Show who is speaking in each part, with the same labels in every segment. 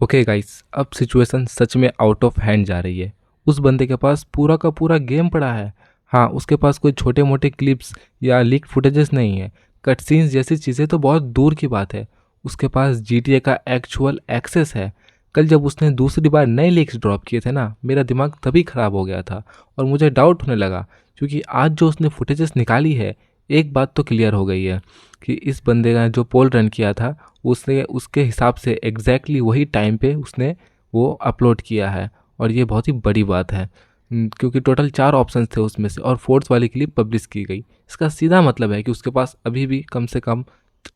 Speaker 1: Okay guys, अब situation सच में out of hand जा रही है। उस बंदे के पास पूरा का पूरा गेम पड़ा है। हाँ, उसके पास कोई छोटे मोटे क्लिप्स या लीक फुटेजेस नहीं है। कट सीन्स जैसी चीज़ें तो बहुत दूर की बात है। उसके पास GTA का एक्चुअल एक्सेस है। कल जब उसने दूसरी बार नए लीक्स ड्रॉप किए थे ना, मेरा दिमाग तभी ख़राब हो गया था और मुझे डाउट होने लगा। क्योंकि आज जो उसने फुटेजेस निकाली है, एक बात तो क्लियर हो गई है कि इस बंदे का जो पोल रन किया था, उसने उसके हिसाब से एग्जैक्टली वही टाइम पे उसने वो अपलोड किया है। और ये बहुत ही बड़ी बात है। क्योंकि टोटल 4 ऑप्शंस थे उसमें से और फोर्थ वाली क्लिप पब्लिश की गई। इसका सीधा मतलब है कि उसके पास अभी भी कम से कम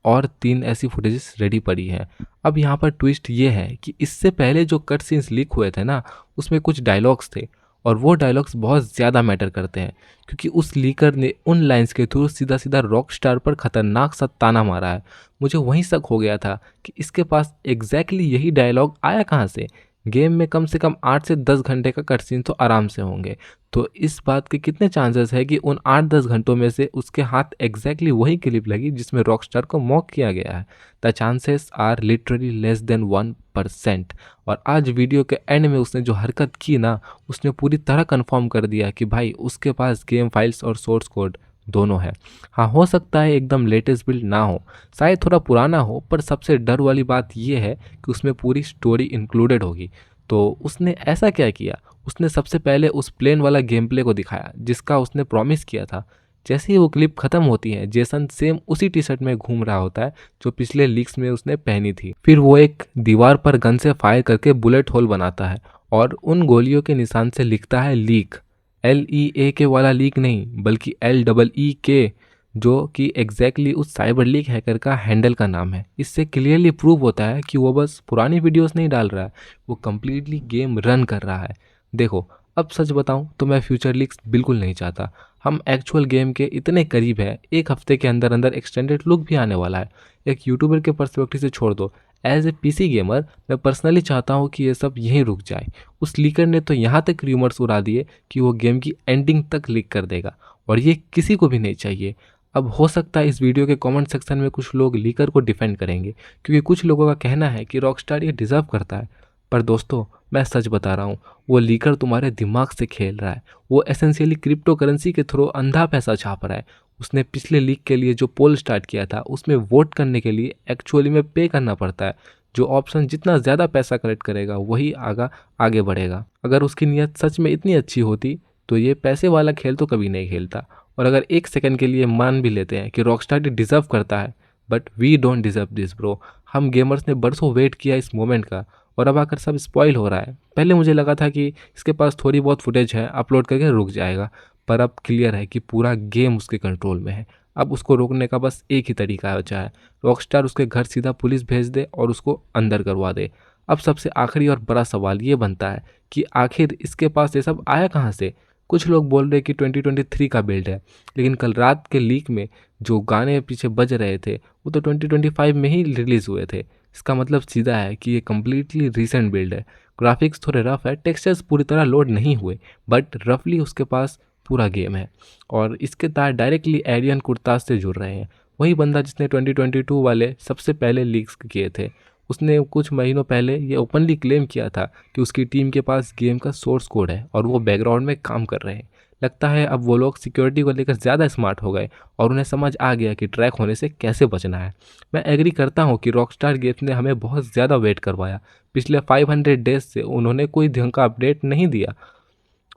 Speaker 1: और 3 ऐसी फुटेजेस रेडी पड़ी हैं। अब यहाँ पर ट्विस्ट ये है कि इससे पहले जो कट सीन्स लीक हुए थे ना, उसमें कुछ डायलॉग्स थे और वो डायलॉग्स बहुत ज़्यादा मैटर करते हैं। क्योंकि उस लीकर ने उन लाइंस के थ्रू सीधा सीधा रॉक स्टार पर खतरनाक सा ताना मारा है। मुझे वहीं शक हो गया था कि इसके पास एग्जैक्टली यही डायलॉग आया कहाँ से। गेम में कम से कम 8 से 10 घंटे का कट सीन तो आराम से होंगे। तो इस बात के कितने चांसेस है कि उन 8-10 घंटों में से उसके हाथ एग्जैक्टली वही क्लिप लगी जिसमें रॉकस्टार को मॉक किया गया है। The chances are literally less than 1%। और आज वीडियो के एंड में उसने जो हरकत की ना, उसने पूरी तरह कंफर्म कर दिया कि भाई उसके पास गेम फाइल्स और सोर्स कोड दोनों है। हाँ, हो सकता है एकदम लेटेस्ट बिल्ड ना हो, शायद थोड़ा पुराना हो, पर सबसे डर वाली बात यह है कि उसमें पूरी स्टोरी इंक्लूडेड होगी। तो उसने ऐसा क्या किया? उसने सबसे पहले उस प्लेन वाला गेम प्ले को दिखाया जिसका उसने प्रॉमिस किया था। जैसे ही वो क्लिप खत्म होती है, जेसन सेम उसी टी शर्ट में घूम रहा होता है जो पिछले लीक्स में उसने पहनी थी। फिर वो एक दीवार पर गन से फायर करके बुलेट होल बनाता है और उन गोलियों के निशान से लिखता है लीक। LEAK वाला लीक नहीं, बल्कि LEEK, जो कि एग्जैक्टली उस साइबर लीक हैकर का हैंडल का नाम है। इससे क्लियरली प्रूव होता है कि वो बस पुरानी वीडियोस नहीं डाल रहा है, वो कम्प्लीटली गेम रन कर रहा है। देखो, अब सच बताऊं तो मैं फ्यूचर लीक्स बिल्कुल नहीं चाहता। हम एक्चुअल गेम के इतने करीब है, एक हफ्ते के अंदर अंदर एक्सटेंडेड लुक भी आने वाला है। एक यूट्यूबर के पर्सपेक्टिव से छोड़ दो, एज ए PC गेमर मैं पर्सनली चाहता हूँ कि ये सब यहीं रुक जाए। उस लीकर ने तो यहाँ तक र्यूमर्स उड़ा दिए कि वो गेम की एंडिंग तक लीक कर देगा, और ये किसी को भी नहीं चाहिए। अब हो सकता है इस वीडियो के कमेंट सेक्शन में कुछ लोग लीकर को डिफेंड करेंगे, क्योंकि कुछ लोगों का कहना है कि रॉकस्टार ये डिज़र्व करता है। पर दोस्तों, मैं सच बता रहा हूँ, वो लीकर तुम्हारे दिमाग से खेल रहा है। वो एसेंशियली क्रिप्टो करेंसी के थ्रू अंधा पैसा छाप रहा है। उसने पिछले लीक के लिए जो पोल स्टार्ट किया था, उसमें वोट करने के लिए एक्चुअली में पे करना पड़ता है। जो ऑप्शन जितना ज़्यादा पैसा कलेक्ट करेगा वही आगे बढ़ेगा। अगर उसकी नीयत सच में इतनी अच्छी होती तो ये पैसे वाला खेल तो कभी नहीं खेलता। और अगर एक सेकंड के लिए मान भी लेते हैं कि रॉकस्टार डिज़र्व करता है, but we don't deserve this bro. हम गेमर्स ने बरसों वेट किया इस मोमेंट का, और अब आकर सब स्पॉइल हो रहा है। पहले मुझे लगा था कि इसके पास थोड़ी बहुत फुटेज है, अपलोड करके रुक जाएगा, पर अब क्लियर है कि पूरा गेम उसके कंट्रोल में है। अब उसको रोकने का बस एक ही तरीका बचा है, रॉकस्टार उसके घर सीधा पुलिस भेज दे और उसको अंदर करवा दे। अब सबसे आखिरी और बड़ा सवाल ये बनता है कि आखिर इसके पास ये सब आया कहाँ से? कुछ लोग बोल रहे कि 2023 का बिल्ड है, लेकिन कल रात के लीक में जो गाने पीछे बज रहे थे वो तो 2025 में ही रिलीज़ हुए थे। इसका मतलब सीधा है कि ये कम्प्लीटली रिसेंट बिल्ड है। ग्राफिक्स थोड़े रफ है, टेक्सचर्स पूरी तरह लोड नहीं हुए, बट रफली उसके पास पूरा गेम है। और इसके तार डायरेक्टली एरियन कुर्ताज से जुड़ रहे हैं, वही बंदा जिसने 2022 वाले सबसे पहले लीक्स किए थे। उसने कुछ महीनों पहले ये ओपनली क्लेम किया था कि उसकी टीम के पास गेम का सोर्स कोड है और वो बैकग्राउंड में काम कर रहे हैं। लगता है अब वो लोग सिक्योरिटी को लेकर ज़्यादा स्मार्ट हो गए और उन्हें समझ आ गया कि ट्रैक होने से कैसे बचना है। मैं एग्री करता हूँ कि रॉकस्टार गेम्स ने हमें बहुत ज़्यादा वेट करवाया। पिछले 500 डेज से उन्होंने कोई ढंग का अपडेट नहीं दिया,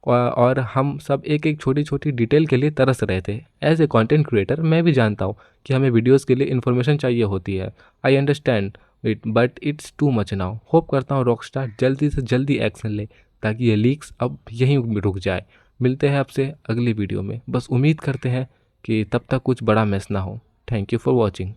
Speaker 1: और हम सब एक एक छोटी छोटी डिटेल के लिए तरस रहे थे। एज ए कंटेंट क्रिएटर मैं भी जानता हूँ कि हमें वीडियोस के लिए इन्फॉर्मेशन चाहिए होती है। I understand it, but it's too much now. Hope करता हूँ रॉकस्टार जल्दी से जल्दी एक्शन ले ताकि ये लीक्स अब यहीं रुक जाए। मिलते हैं आपसे अगली वीडियो में, बस उम्मीद करते हैं कि तब तक कुछ बड़ा मिस ना हो। Thank you for watching.